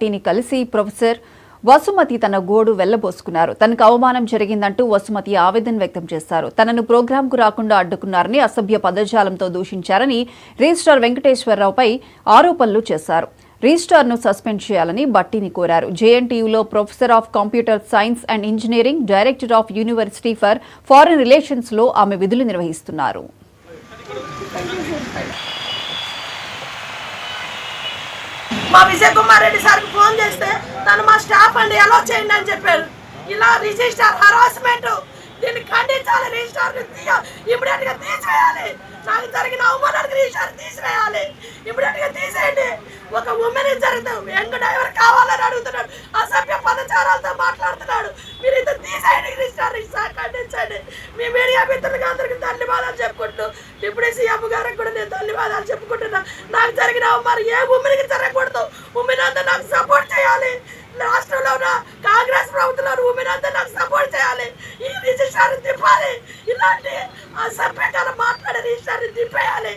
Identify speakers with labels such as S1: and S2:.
S1: టీని కలిసి ప్రొఫెసర్ వసుమతి తన గోడు వెళ్లబోసుకున్నారు. తనకు అవమానం జరిగిందంటూ వసుమతి ఆవేదన వ్యక్తం చేశారు. తనను ప్రోగ్రాంకు రాకుండా అడ్డుకున్నారని, అసభ్య పదజాలంతో దూషించారని రిజిస్ట్రార్ వెంకటేశ్వరరావుపై ఆరోపణలు చేశారు. రిజిస్ట్రార్ను సస్పెండ్ చేయాలని భట్టిని కోరారు. జేఎన్టీయూలో professor of computer science and engineering, director of university for foreign రిలేషన్స్లో ఆమె విధులు నిర్వహిస్తున్నారు.
S2: మా విజయ్ కుమార్ రెడ్డి సార్కి ఫోన్ చేస్తే తను మా స్టాఫ్ అండి అలో చేయండి అని చెప్పారు. ఇలా రిజిస్టర్ హరాస్మెంట్, దీన్ని ఖండించాలి. రిజిస్టర్ ఇమీడియట్ గా తీసివేయాలి. నాకు జరిగిన అవమానానికి రిజిస్టర్ తీసివేయాలి. ఇమీడియట్ గా తీసేయండి. ఒక ఉమెన్ జరుగుతుంది, యంగ్ డ్రైవర్ కావాలని అడుగుతున్నాడు, అసభ్య పదచారాలతో మాట్లాడుతున్నాడు. మీరు ఇది తీసేయండి. రిజిస్టర్ ఖండించండి. మీ మీడియా మిత్రులకు అందరికీ ధన్యవాదాలు చెప్పుకుంటూ, డిప్యూటీ సీఎం గారికి కూడా నేను ధన్యవాదాలు చెప్పుకుంటున్నా. నాకు జరిగిన అవమానం ఏ ఉమెన్కి జరగకూడదు. ఉమెన్ అంతా నాకు సపోర్ట్ చేయాలి. రాష్ట్రంలో ఉన్న కాంగ్రెస్ ప్రభుత్వంలో ఉమెన్ అంతా నాకు సపోర్ట్ చేయాలి. ఈ రిజిస్టర్ తిప్పాలి. ఇలాంటి అసభ్యంగా మాట్లాడే రిజిస్టర్ తిప్పేయాలి.